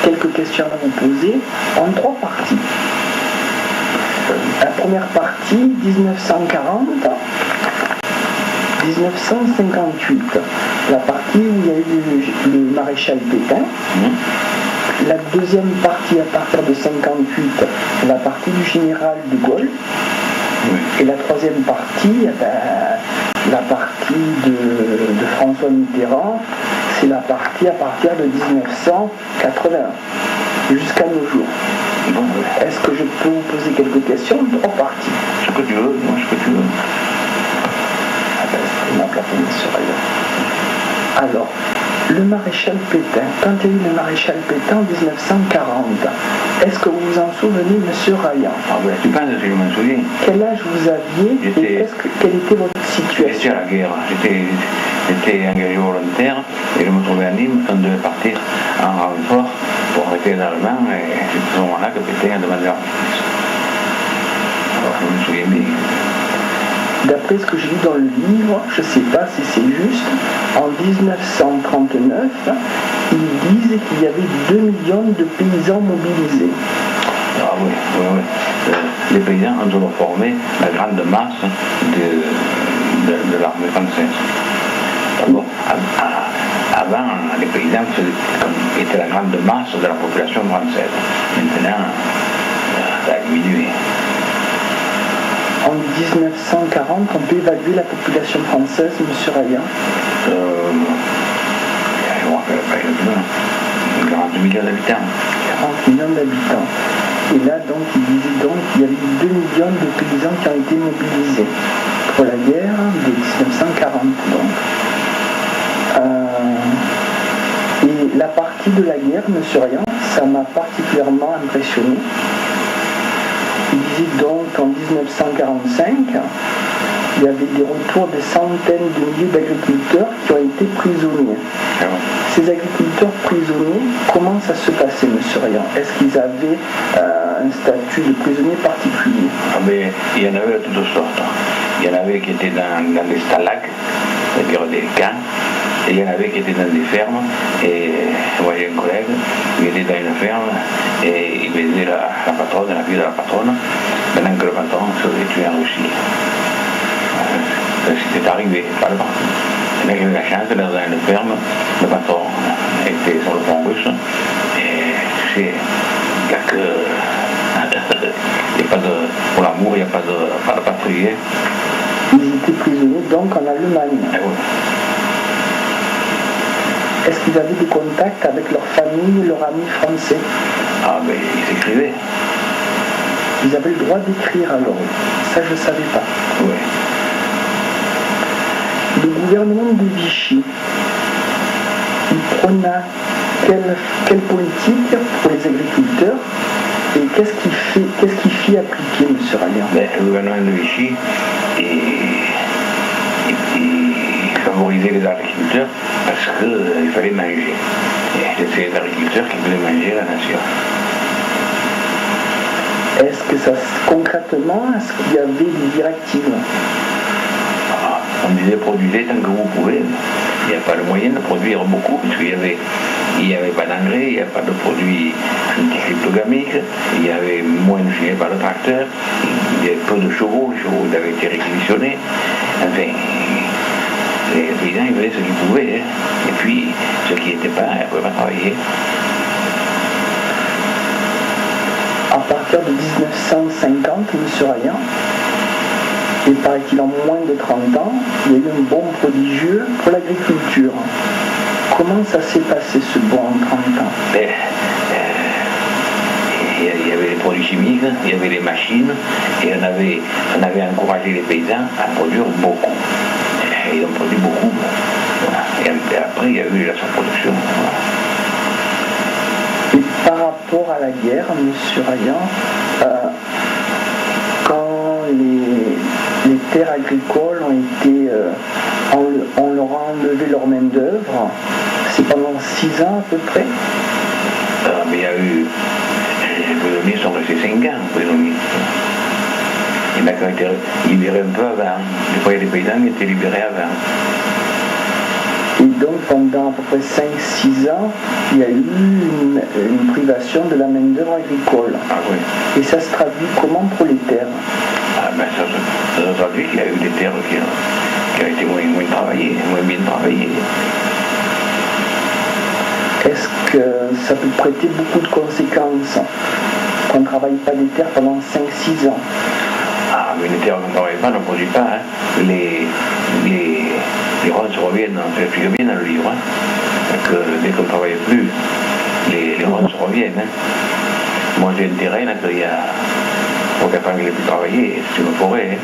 quelques questions à vous poser en 3 parties. La première partie, 1940-1958, la partie où il y a eu le maréchal Pétain. La deuxième partie, à partir de 1958, la partie du général de Gaulle. Et la troisième partie, la partie de François Mitterrand, c'est la partie à partir de 1981, jusqu'à nos jours. Bon, est-ce que je peux vous poser quelques questions en 3 parties? Ce que tu veux, moi, ce que tu veux. Alors, le maréchal Pétain, quand il y a eu le maréchal Pétain en 1940, est-ce que vous vous en souvenez, monsieur Rayan? Ah ben, tu penses que je m'en souviens. Quel âge vous aviez et quelle était votre situation? J'étais à la guerre, j'étais engagé volontaire et je me trouvais à Nîmes, on devait partir en renfort pour arrêter les Allemands et c'est à ce moment-là que Pétain a demandé l'armistice. Alors je me souviens bien. D'après ce que j'ai lu dans le livre, je ne sais pas si c'est juste, en 1939, ils disent qu'il y avait 2 millions de paysans mobilisés. Ah oui. Les paysans ont formé la grande masse de l'armée française. D'abord, avant, les paysans étaient la grande masse de la population française. Maintenant, ça a diminué. En 1940, on peut évaluer la population française, M. Rayan? Je ne me rappelle pas exactement. 40 millions d'habitants. 40 millions d'habitants. Et là, donc, il disait donc qu'il y avait 2 millions de paysans qui ont été mobilisés pour la guerre de 1940. Donc. Et la partie de la guerre, M. Rayan, ça m'a particulièrement impressionné. Il disait donc qu'en 1945, il y avait des retours de centaines de milliers d'agriculteurs qui ont été prisonniers. Ces agriculteurs prisonniers, comment ça se passait, M. Rayan? Est-ce qu'ils avaient un statut de prisonnier particulier? Mais il y en avait de toutes sortes. Il y en avait qui étaient dans des stalags, c'est-à-dire des camps, et il y en avait qui étaient dans des fermes. Et moi j'ai un collègue, il était dans une ferme et il baisait la patronne, la fille de la patronne, pendant que le patron se faisait tuer en Russie. C'était arrivé, pas le patron. Il y en a qui avaient la chance d'être dans une ferme, le patron était sur le front russe, et il n'y a que. Il n'y a pas de. Pour l'amour, il n'y a pas de patrie. Ils étaient prisonniers donc en Allemagne. Oui. Est-ce qu'ils avaient des contacts avec leur famille et leurs amis français? Ah, ben ils écrivaient. Ils avaient le droit d'écrire alors. Ça, je ne savais pas. Oui. Le gouvernement de Vichy, il prenait quelle politique pour les agriculteurs et qu'est-ce qu'il fit appliquer, M. Rayan? Ben, le gouvernement de Vichy, il favorisait les agriculteurs parce qu'il fallait manger. Et c'est les agriculteurs qui voulaient manger la nation. Est-ce que ça, concrètement, est-ce qu'il y avait des directives? On disait produisez tant que vous pouvez. Il n'y a pas le moyen de produire beaucoup, puisqu'il n'y avait pas d'engrais, il n'y a pas de produits anticryptogamiques, il y avait moins de filets par le tracteur, il y avait peu de chevaux, les chevaux avaient été réquisitionnés. Enfin, les paysans ils faisaient ce qu'ils pouvaient, hein. Et puis ceux qui n'étaient pas, ils ne pouvaient pas travailler. À partir de 1950, M. Rayan, et paraît-il en moins de 30 ans, il y a eu un bond prodigieux pour l'agriculture. Comment ça s'est passé ce bond en 30 ans? Il y avait les produits chimiques, il y avait les machines, et on avait encouragé les paysans à produire beaucoup. Et ils ont produit beaucoup. Voilà. Et après, il y a eu la surproduction. Voilà. Et par rapport à la guerre, M. Rayan, quand les terres agricoles ont été, on leur a enlevé leur main d'œuvre, c'est pendant 6 ans à peu près. Mais il y a eu, les prisonniers sont restés 5 ans, prisonniers. Il y en a qui ont été libérés un peu avant. Des fois, il y a des paysans qui étaient libérés avant. Et donc pendant à peu près 5-6 ans, il y a eu une l'exploitation de la main-d'œuvre agricole. Ah oui. Et ça se traduit comment pour les terres? Ah ben ça se traduit qu'il y a eu des terres qui ont été moins travaillées, moins bien travaillées. Est-ce que ça peut prêter beaucoup de conséquences qu'on ne travaille pas des terres pendant 5-6 ans? Ah, mais les terres qu'on ne travaille pas ne produisent pas. Hein. Les ronces reviennent, on s'explique bien dans le livre. Hein. Que dès qu'on ne travaille plus, les ronces reviennent. Hein. Moi j'ai un terrain là, qu'il y a pour qu'après qu'il ait pu travailler, c'est une forêt. Hein.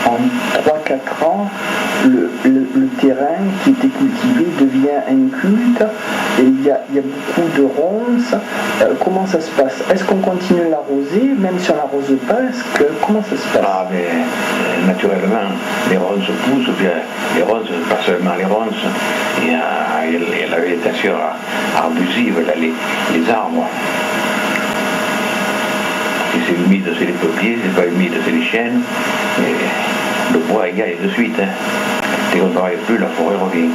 En 3-4 ans, le terrain qui était cultivé devient inculte et il y a beaucoup de ronces. Comment ça se passe? Est-ce qu'on continue à l'arroser, même si on n'arrose pas? Comment ça se passe? Ah, mais naturellement, les ronces poussent, les ronces, pas seulement les ronces, il y a la végétation arbusive, là, les arbres. Si c'est humide, c'est les peupliers, si c'est pas humide, c'est les chênes. Et le bois il gagne de suite. Hein. Dès qu'on ne travaille plus, la forêt revient.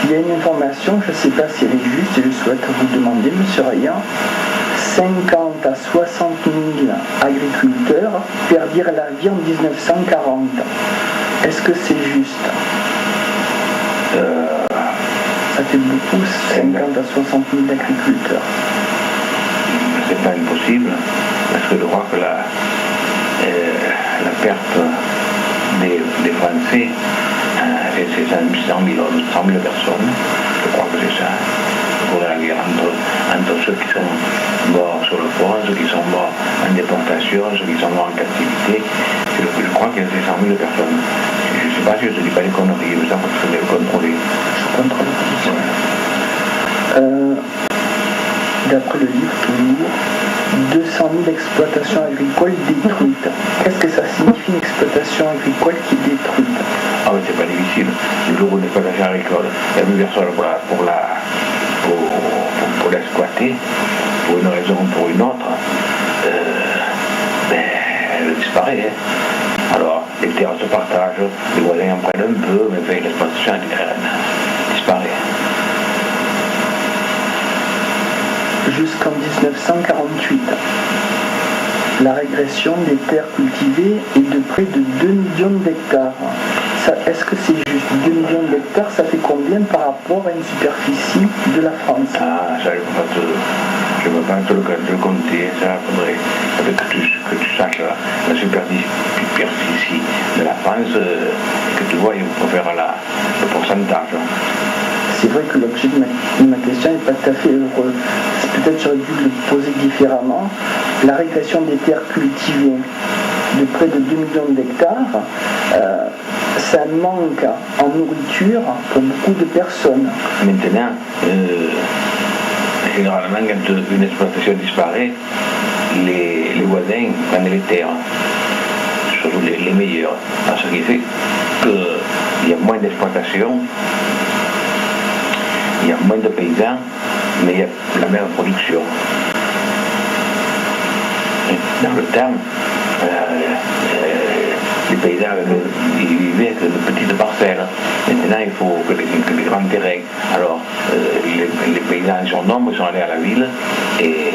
Il y a une information, je ne sais pas si elle est juste, et je souhaite vous demander, M. Rayan, 50 à 60 000 agriculteurs perdirent la vie en 1940. Est-ce que c'est juste? Ça fait beaucoup, 50 à 60 000 agriculteurs. C'est pas impossible, parce que je crois que la perte des Français, c'est 100 000 personnes, je crois que c'est ça, pour la guerre entre ceux qui sont morts sur le front, ceux qui sont morts en déportation, ceux qui sont morts en captivité, je crois que c'est 100 000 personnes. Je ne sais pas si je ne dis pas des conneries, mais ça faut que je le contrôler. Je contrôle tout ça. D'après le livre toujours, 200 000 exploitations agricoles détruites. Qu'est-ce que ça signifie une exploitation agricole qui est détruite? Ah oui, c'est pas difficile. Le jour où une exploitation agricole, il n'y a plus personne pour l'exploiter, pour une raison ou pour une autre, elle disparaît. Hein. Alors, les terres se partagent, les voisins en prennent un peu, mais l'exploitation disparaît. Jusqu'en 1948, la régression des terres cultivées est de près de 2 millions d'hectares. Est-ce que c'est juste 2 millions d'hectares? Ça fait combien par rapport à une superficie de la France? Ah, ça, je ne peux pas te le compter. Ça faudrait que tu saches la superficie de la France, que tu vois, il faut faire le pourcentage. C'est vrai que l'objet de ma question n'est pas tout à fait heureux. Peut-être j'aurais dû le poser différemment. La régression des terres cultivées de près de 2 millions d'hectares, ça manque en nourriture pour beaucoup de personnes. Maintenant, généralement, quand une exploitation disparaît, les voisins prennent les terres, surtout les meilleures. Alors, ce qui fait qu'il y a moins d'exploitation, il y a moins de paysans, mais il y a la même production. Et dans le temps, les paysans ils vivaient avec de petites parcelles. Maintenant, il faut que les grands terrains. Alors, les paysans sont nombreux, ils sont allés à la ville, et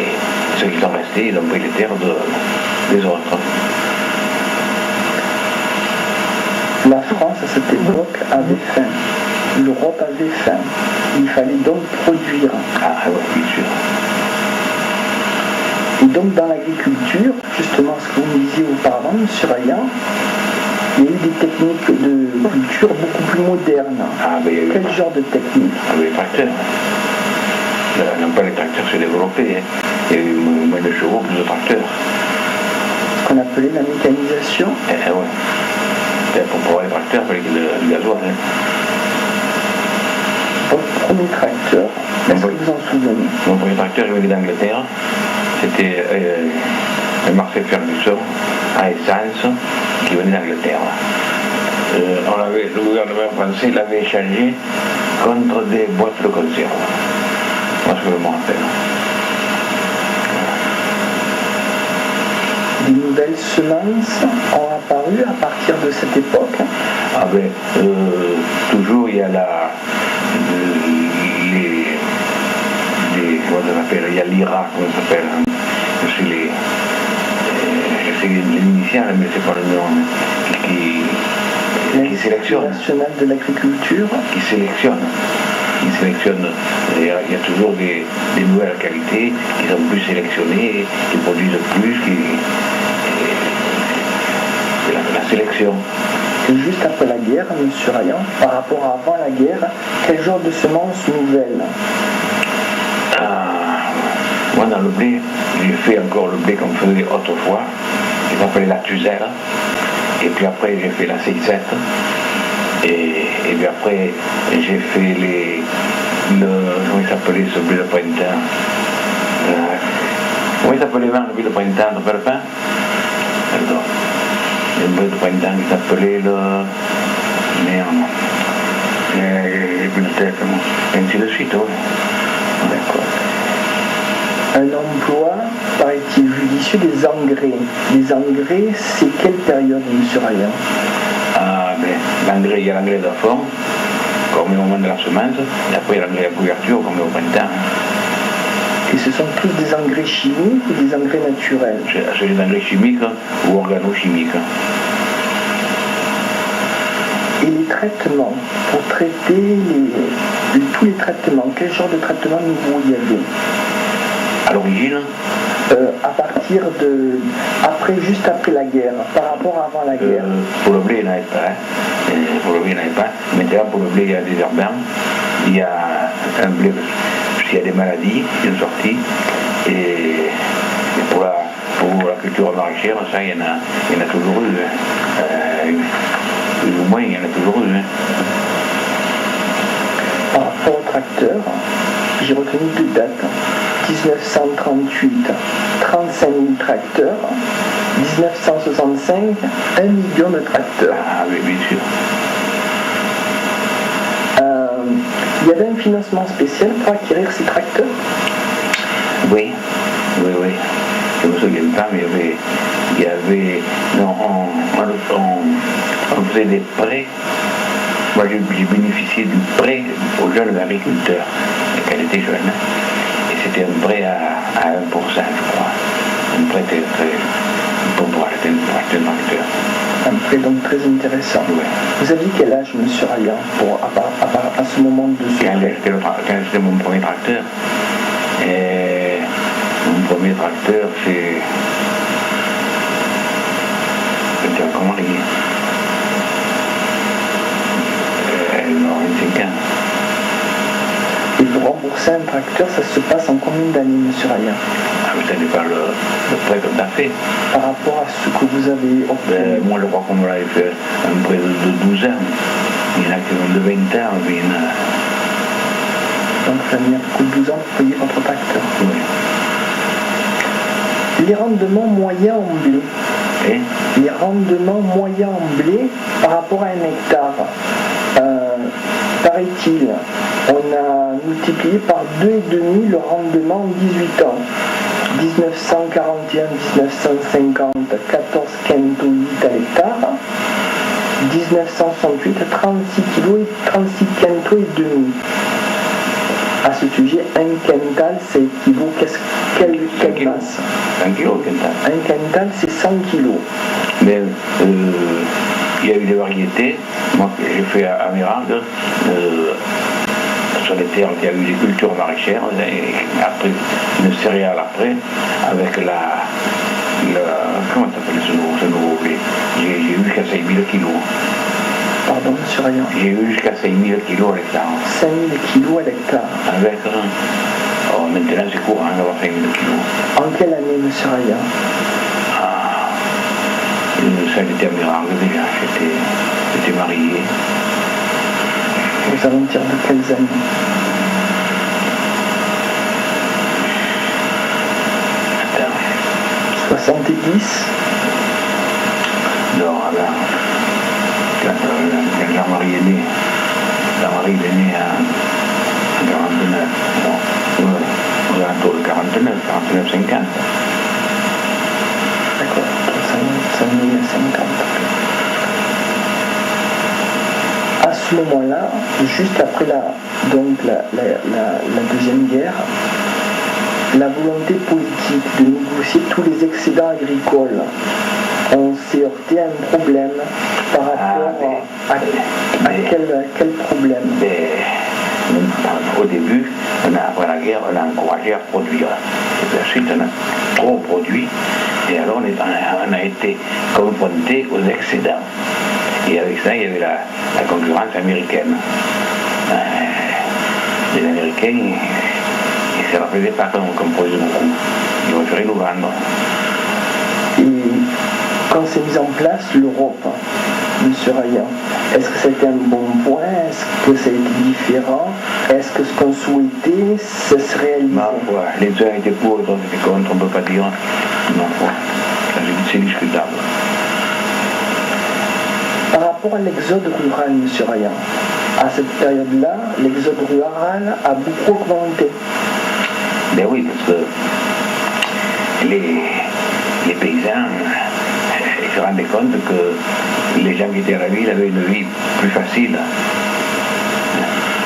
ceux qui sont restés, ils ont pris les terres des autres. La France, à cette époque, avait faim. L'Europe avait faim. Il fallait donc produire. Ah oui, bien sûr. Et donc dans l'agriculture, justement ce que vous me disiez auparavant, M. Rayan, il y a eu des techniques de culture beaucoup plus modernes. Ah, ben, quel genre de technique? Ah, les tracteurs. Non pas les tracteurs se développaient. Hein. Il y a eu moins de chevaux, plus de tracteurs. Ce qu'on appelait la mécanisation. Oui. Pour pouvoir les tracteurs, il fallait qu'il y ait du gasoil. Hein. Votre premier tracteur, est-ce que vous en souvenez? Mon premier tracteur, il venait d'Angleterre. C'était un Marcel Ferguson à essence qui venait d'Angleterre. Le gouvernement français l'avait échangé contre des boîtes de conserve. Moi, ce que je me rappelle. Des nouvelles semences ont apparu à partir de cette époque? Ah ben, toujours il y a appelle, il y a l'IRA, comment ça s'appelle, hein. C'est l'initiale, mais c'est pas le nom, qui sélectionne. National de l'agriculture. Qui sélectionne. Il y a toujours des nouvelles qualités qui sont plus sélectionnées, qui produisent plus, c'est la sélection. Et juste après la guerre, M. Rayan, par rapport à avant la guerre, quel genre de semences nouvelles? Moi, dans le blé, j'ai fait encore le blé qu'on faisait autrefois, qui s'appelait la Tuzelle. Et puis après, j'ai fait la C7. Et puis après, j'ai fait comment il s'appelait ce blé de printemps? Comment il s'appelait le blé de printemps? Tu te rappelles pas? Alors, le blé de printemps qui s'appelait le... Merde. J'ai plus de tête, moi. Et ainsi de suite, oui. D'accord. Un emploi, paraît-il judicieux, des engrais. Les engrais, c'est quelle période, M. Rayan? L'engrais, il y a l'engrais de fond, comme au moment de la semence, et après il y a l'engrais à couverture, comme au printemps. Et ce sont tous des engrais chimiques ou des engrais naturels? C'est des engrais chimiques ou organochimiques. Et les traitements, pour traiter tous les traitements, quel genre de traitement nouveau il y avait? À l'origine, à partir de... juste après la guerre, par rapport à avant la guerre. Pour le blé, il n'y en avait pas. Pour le blé, il n'y en avait pas. Maintenant, pour le blé, il y a des herbants. Il y a un blé, s'il y a des maladies qui sont sorties. Et pour la culture maraîchère, ça, il y en a toujours eu. Plus ou moins, il y en a toujours eu. Par rapport au tracteur, j'ai retenu deux dates. 1938, 35 000 tracteurs. 1965, 1 million de tracteurs. Ah oui, bien sûr. Il y avait un financement spécial pour acquérir ces tracteurs? Oui. Je me souviens pas, mais il y avait non, on faisait des prêts. Moi, j'ai bénéficié du prêt aux jeunes agriculteurs quand j'étais jeune. Et c'était un prêt à 1%, je crois. Un prêt très pour acheter un tracteur. Un prêt donc très intéressant. Ouais. Vous aviez quel âge, M. Rayan, à ce moment de ce Quand c'était mon premier tracteur. Et mon premier tracteur, c'est... Comment on dit? 25 ans. Et pour rembourser un tracteur, ça se passe en combien d'années, M. Rayan? Mais ça n'est pas le prêt qu'on a fait. Par rapport à ce que vous avez obtenu? Moi, je crois qu'on me l'avait fait un prêt de 12 ans. Il y en a qui ont de 20 ans, mais il y en a... Donc ça a mis un peu de 12 ans pour payer votre tracteur. Oui. Les rendements moyens en blé. Et les rendements moyens en blé par rapport à un hectare. Paraît-il, on a multiplié par 2,5 le rendement en 18 ans. 1941, 1950, 14 quintaux 8 à l'hectare. 1968, 36 kg et 36 quintaux et demi. À ce sujet, un quintal, c'est équivaut quelle masse? 1 kg au quintal. Un quintal, c'est 100 kg. Mais il y a eu des variétés. Moi, j'ai fait à Mirande, sur les terres, il y a eu des cultures maraîchères, et après, une céréale après, avec comment t'appelles ce nouveau blé? J'ai eu jusqu'à 5 000 kilos. Pardon, M. Rayan. J'ai eu jusqu'à 5 000 kilos à l'hectare. 5 000 kilos à l'hectare. Avec, maintenant c'est courant d'avoir 5 000 kilos. En quelle année, M. Rayan? Ça, j'étais à Mirande déjà, j'étais marié. Vous allons dire de quelles années? Attends. 70? Non, alors, quand Jean-Marie est né, Jean-Marie est né en 49, non, aux alentours de 49, 50. D'accord, 50. À ce moment-là, juste après la Deuxième Guerre, la volonté politique de négocier tous les excédents agricoles, on s'est heurté à un problème par rapport à quel problème? Au début, après la guerre, on a encouragé à produire. Et puis ensuite, on a trop produit. Et alors, on a été confronté aux excédents. Et avec ça, il y avait la concurrence américaine. Les Américains, ils ne se rappelaient pas qu'on produisait beaucoup. Ils préféraient nous vendre. Et quand s'est mise en place l'Europe, M. Rayan, est-ce que c'était un bon point? Est-ce que ça a été différent? Est-ce que ce qu'on souhaitait, ça se réalisait? Ma foi, les uns étaient pour, les autres étaient contre, on ne peut pas dire. Ma foi, c'est discutable. Par rapport à l'exode rural, M. Rayan, à cette période-là, l'exode rural a beaucoup augmenté. Ben oui, parce que les paysans, ils se rendaient compte que les gens qui étaient à la ville avaient une vie plus facile.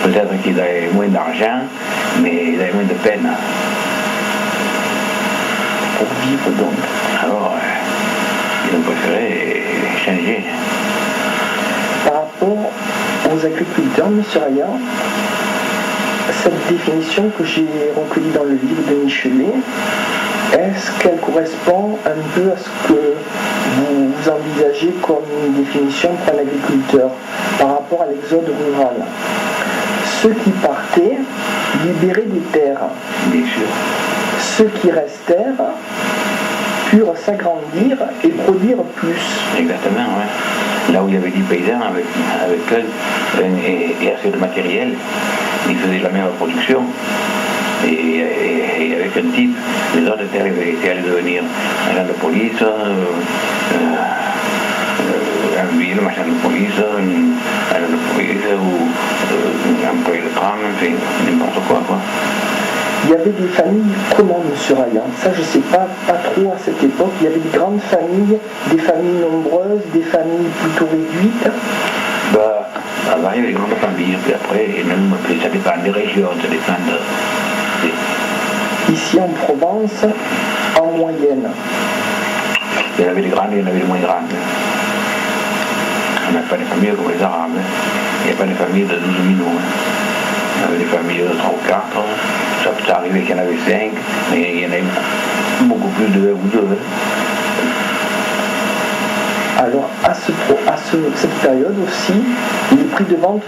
Peut-être qu'ils avaient moins d'argent, mais ils avaient moins de peine. Pour vivre donc. Alors, ils ont préféré changer. Par rapport aux agriculteurs, M. Rayan, cette définition que j'ai recueillie dans le livre de Michelet, est-ce qu'elle correspond un peu à ce que vous envisagez comme une définition pour un agriculteur par rapport à l'exode rural? Ceux qui partaient libéraient des terres. Bien sûr. Ceux qui restèrent purent s'agrandir et produire plus. Exactement, oui. Là où il y avait 10 paysans avec eux et assez de matériel, ils faisaient la même production. Et avec un type, les autres étaient allés devenir agents de police, un ville, machin de police, agent de police ou employé de tram, enfin, n'importe quoi. Il y avait des familles comment, M. Rayan? Ça, je ne sais pas trop à cette époque. Il y avait des grandes familles, des familles nombreuses, des familles plutôt réduites. Avant, il y avait des grandes familles, puis après, ça dépend des régions, ça dépend de... Ici en Provence, en moyenne. Il y en avait des grandes et il y en avait des moins grandes. On n'a pas des familles comme les Arabes. Il n'y a pas des familles de 12 millions. Il y avait des familles de 3 ou 4. Ça peut arriver qu'il y en avait 5, mais il y en avait beaucoup plus de 1 ou 2. Alors, à cette période aussi, les prix de vente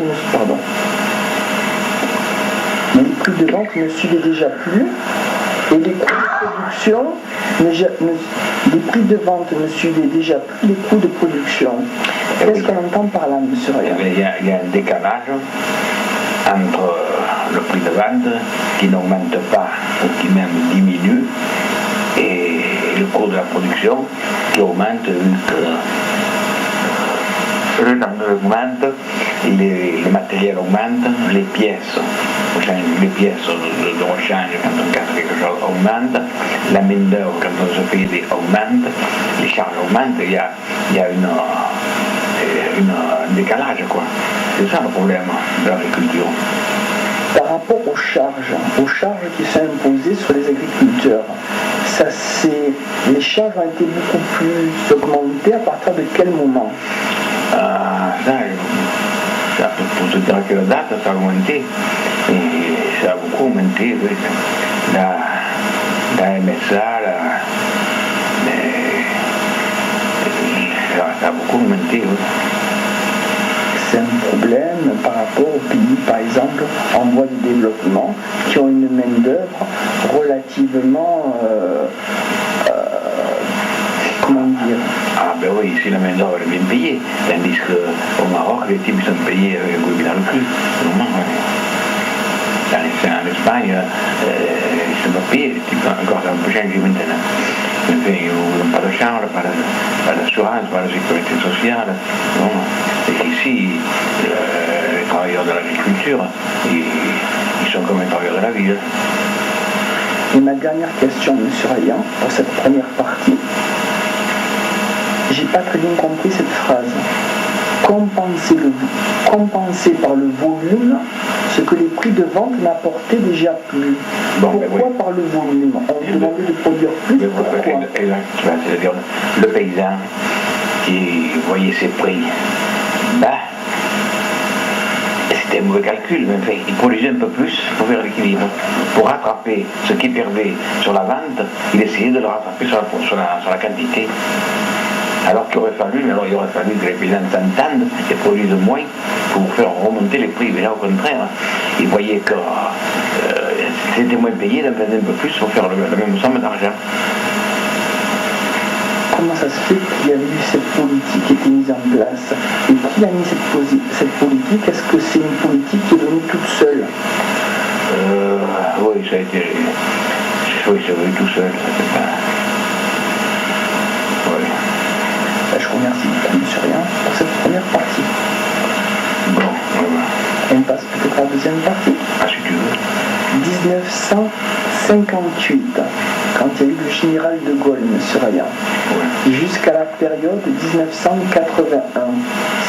ne suivaient déjà plus, et les coûts de production, les prix de vente ne suivaient déjà plus les coûts de production. Qu'est-ce qu'on entend par là, M. Rayan? Il y a un décalage entre le prix de vente qui n'augmente pas ou qui même diminue et le coût de la production qui augmente vu que le temps augmente, le matériel augmente, les pièces de rechange quand on casse quelque chose augmentent, la main d'œuvre quand on se fait augmente, les charges augmentent, il y a un décalage quoi. C'est ça le problème de l'agriculture. Par rapport aux charges qui sont imposées sur les agriculteurs, les charges ont été beaucoup plus augmentées à partir de quel moment? Ça, pour te dire quelle date, ça a augmenté. Et ça a beaucoup augmenté, oui. La MSA, ça a beaucoup augmenté, oui. C'est un problème par rapport aux pays, par exemple, en voie de développement, qui ont une main-d'œuvre relativement, comment dire? Ah ben oui, ici la main-d'œuvre est bien payée, tandis qu'au Maroc, les types sont payés avec un goût dans le cul. En Espagne, ils sont pas payés, les types encore un peu changé maintenant. Enfin, ils n'ont pas de charge, pas d'assurance, pas de sécurité sociale. Non. Et ici, les travailleurs de l'agriculture, ils sont comme les travailleurs de la ville. Et ma dernière question, M. Rayan, pour cette première partie, j'ai pas très bien compris cette phrase. compenser par le volume ce que les prix de vente n'apportaient déjà plus. Pourquoi par le volume? On demandait de produire plus, pourquoi? C'est-à-dire le paysan qui voyait ses prix bas, c'était un mauvais calcul, mais enfin, il produisait un peu plus pour faire l'équilibre. Pour rattraper ce qu'il perdait sur la vente, il essayait de le rattraper sur la quantité. Alors qu'il aurait fallu que les paysans s'entendent et produisent moins pour faire remonter les prix. Mais là, au contraire, ils voyaient que c'était moins payé d'en faire un peu plus pour faire la même somme d'argent. Comment ça se fait qu'il y avait eu cette politique qui était mise en place? Et qui a mis cette politique? Est-ce que c'est une politique qui est venue toute seule? Oui, ça a été... Oui, c'est venu tout seul, ça c'est pas... Oui. Je vous remercie beaucoup, M. Rien, pour cette première partie. Bon, voilà. On passe peut-être à la deuxième partie. Ah, si tu veux. 1958, quand il y a eu le général de Gaulle, M. Rayan, jusqu'à la période 1981.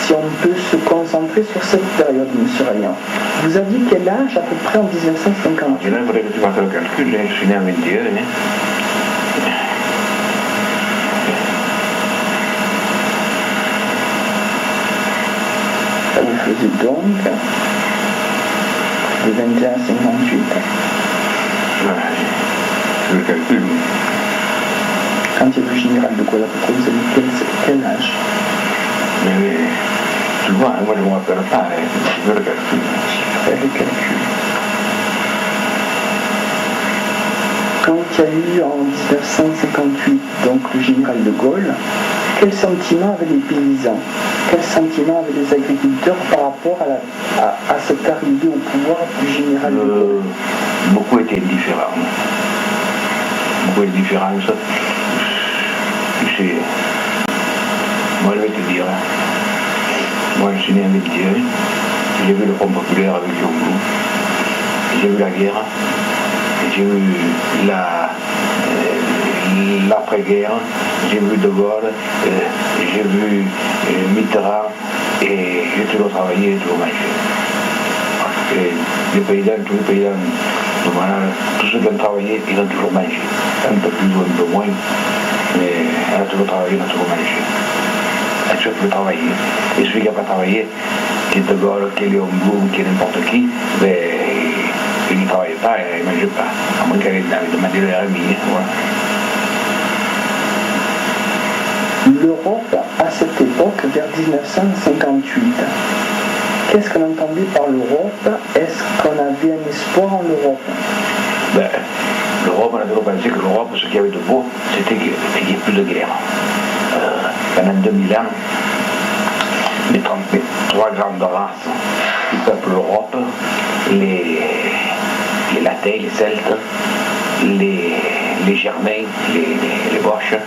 Si on peut se concentrer sur cette période, M. Rayan. Vous aviez quel âge à peu près en 1958? Là, il faudrait que tu fasses le calcul, je suis né en 21. Ça vous faisait donc de 21 à 58. C'est le calcul. Quand il y a le général de Gaulle, à peu près, vous avez quel âge? Mais tu vois, moi je ne me rappelle pas, je fais le calcul. Fais le calcul. Quand il y a eu en 1958 donc le général de Gaulle, quel sentiment avaient les paysans? Quel sentiment avaient les agriculteurs par rapport à cette arrivée au pouvoir du général de Gaulle? Beaucoup étaient différents. Beaucoup de différences. Tu sais, moi je vais te dire, moi je suis né en 21, j'ai vu le Front populaire avec Diongo, j'ai vu la guerre, j'ai vu l'après-guerre, j'ai vu De Gaulle, j'ai vu Mitterrand, et j'ai toujours travaillé et toujours mangé. Parce que les paysans, tous les paysans, voilà, tous ceux qui ont travaillé, ils ont toujours mangé. Un peu plus ou un peu moins, mais elle a toujours travaillé, elle a toujours mangé. Elle a toujours travaillé. Et celui qui n'a pas travaillé, qui est De Gaulle, qui est Léon Blum, qui est n'importe qui, ben, il ne travaille pas et il ne mange pas. À moins qu'elle ait demandé le RMI. Voilà. L'Europe, à cette époque, vers 1958, qu'est-ce qu'on entendait par l'Europe? Est-ce qu'on avait un espoir en l'Europe? Ben, l'Europe, on a toujours pensé que l'Europe, ce qu'il y avait de beau, c'était qu'il n'y ait plus de guerre. Pendant 2000 ans, les trois grandes races qui peuplent l'Europe, les Latins, les Celtes, les Germains, les Boches,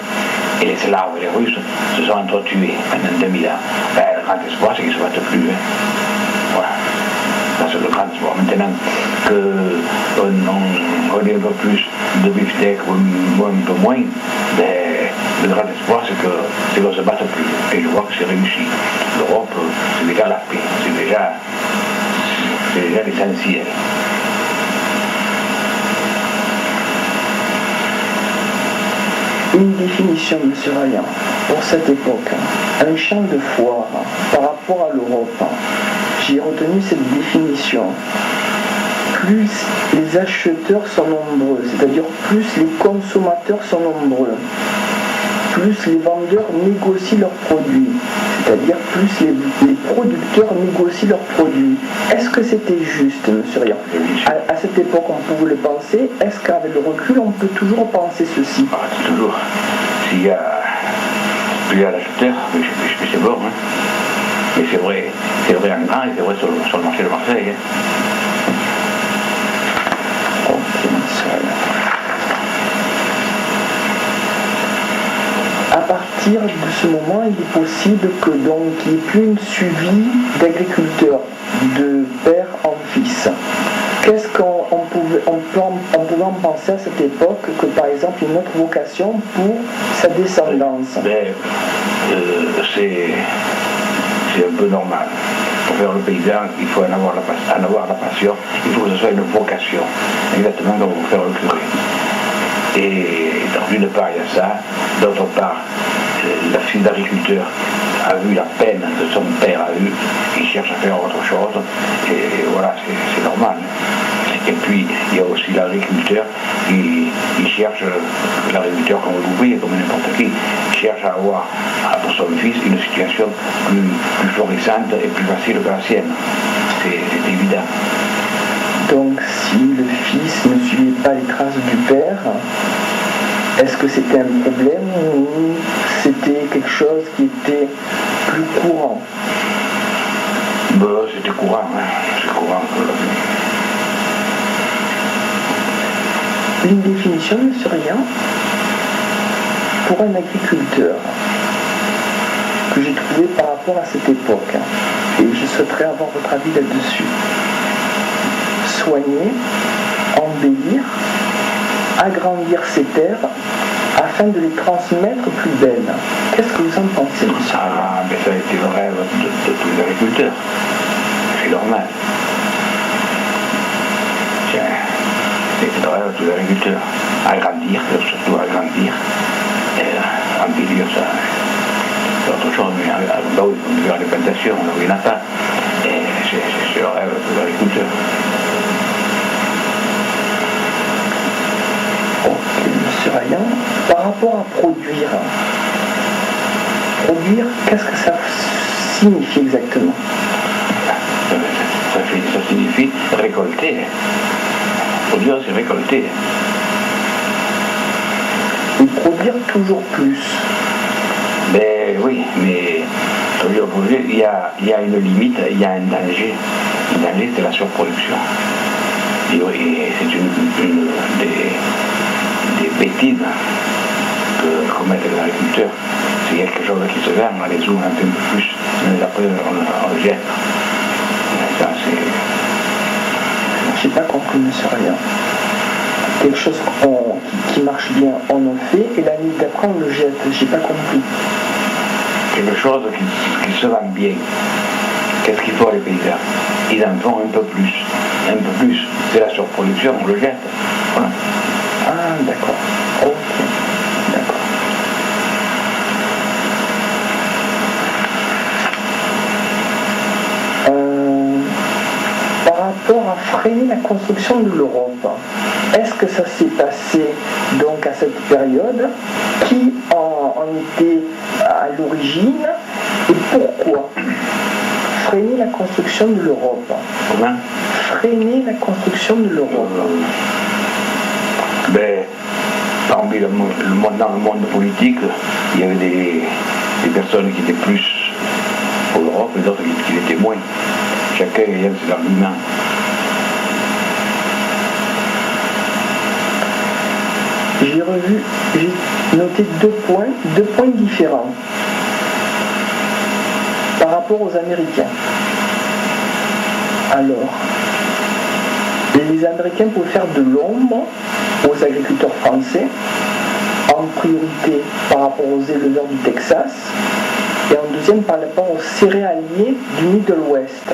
et les Slaves et les Russes se sont entretués pendant 2000 ans. Ben, le grand espoir, c'est qu'ils ne se battent plus. Hein. Voilà. Ça, c'est le grand espoir. Maintenant qu'on ait un peu plus de beefsteak ou un peu moins, ben, le grand espoir, c'est qu'on ne se batte plus. Et je vois que c'est réussi. L'Europe, c'est déjà la paix. C'est déjà l'essentiel. Une définition, M. Rayan, pour cette époque, un champ de foire par rapport à l'Europe. J'ai retenu cette définition. Plus les acheteurs sont nombreux, c'est-à-dire plus les consommateurs sont nombreux, plus les vendeurs négocient leurs produits, c'est-à-dire plus les producteurs négocient leurs produits. Est-ce que c'était juste, M. Rayan? À cette époque, on pouvait le penser. Est-ce qu'avec le recul, on peut toujours penser ceci? Ah, toujours. S'il y a l'acheteur, mais c'est bon. Hein. Mais c'est vrai en grand et c'est vrai sur le marché de Marseille. Hein. À partir de ce moment, il est possible que donc il n'y ait plus une suivi d'agriculteurs, de père en fils. Qu'est-ce qu'on pouvait en penser à cette époque que par exemple une autre vocation pour sa descendance? Ben, c'est un peu normal. Pour faire le paysan, il faut en avoir la passion, il faut que ce soit une vocation, exactement comme pour faire le curé. Et d'une part, il y a ça, d'autre part, la fille d'agriculteur a vu la peine que son père a eue, il cherche à faire autre chose, et voilà, c'est normal. Et puis, il y a aussi l'agriculteur qui cherche, l'agriculteur comme l'ouvrier, comme n'importe qui, cherche à avoir pour son fils une situation plus florissante et plus facile que la sienne. C'est évident. Donc, si le fils ne suivait pas les traces du père, est-ce que c'était un problème ou c'était quelque chose qui était plus courant? C'était courant, hein. C'est courant. Une définition ne serait rien pour un agriculteur que j'ai trouvé par rapport à cette époque, et je souhaiterais avoir votre avis là-dessus. Soigner, embellir, agrandir ses terres afin de les transmettre plus belles. Qu'est-ce que vous en pensez, monsieur? Mais ça a été le rêve de tous les agriculteurs. C'est normal. C'est le rêve de tous les agriculteurs. Agrandir, surtout agrandir. Et embellir, ça, c'est autre chose. Mais là où ils vont faire les plantations, là où il n'y en a pas. Et c'est le rêve de tous les agriculteurs. Ok, monsieur Rayan, par rapport à produire, qu'est-ce que ça signifie exactement? Ça signifie récolter. Produire, c'est récolter. Et produire toujours plus. Ben oui, mais produire, il y a une limite, il y a un danger. Le danger, c'est la surproduction. Et c'est une des bêtises que commettent les agriculteurs. C'est quelque chose qui se vend, on les ouvre un peu plus, mais après on le jette. Ça, J'ai pas compris, monsieur Rayan. Quelque chose qui marche bien, on en fait, et l'année d'après, on le jette. J'ai pas compris. Quelque chose qui se vend bien. Qu'est-ce qu'il faut les paysans? Ils en font un peu plus. Un peu plus. C'est la surproduction, on le jette. Voilà. Ah, d'accord. Ok. D'accord. Par rapport à freiner la construction de l'Europe, est-ce que ça s'est passé donc à cette période? Qui en était à l'origine et pourquoi? Freiner la construction de l'Europe. Comment? Freiner la construction de l'Europe. Parmi dans le monde politique, il y avait des personnes qui étaient plus pour l'Europe et d'autres qui l'étaient moins. Chacun ayant ses arguments. J'ai noté deux points différents par rapport aux Américains. Alors, les Américains pouvaient faire de l'ombre aux agriculteurs français, en priorité par rapport aux éleveurs du Texas, et en deuxième par rapport aux céréaliers du Middle West.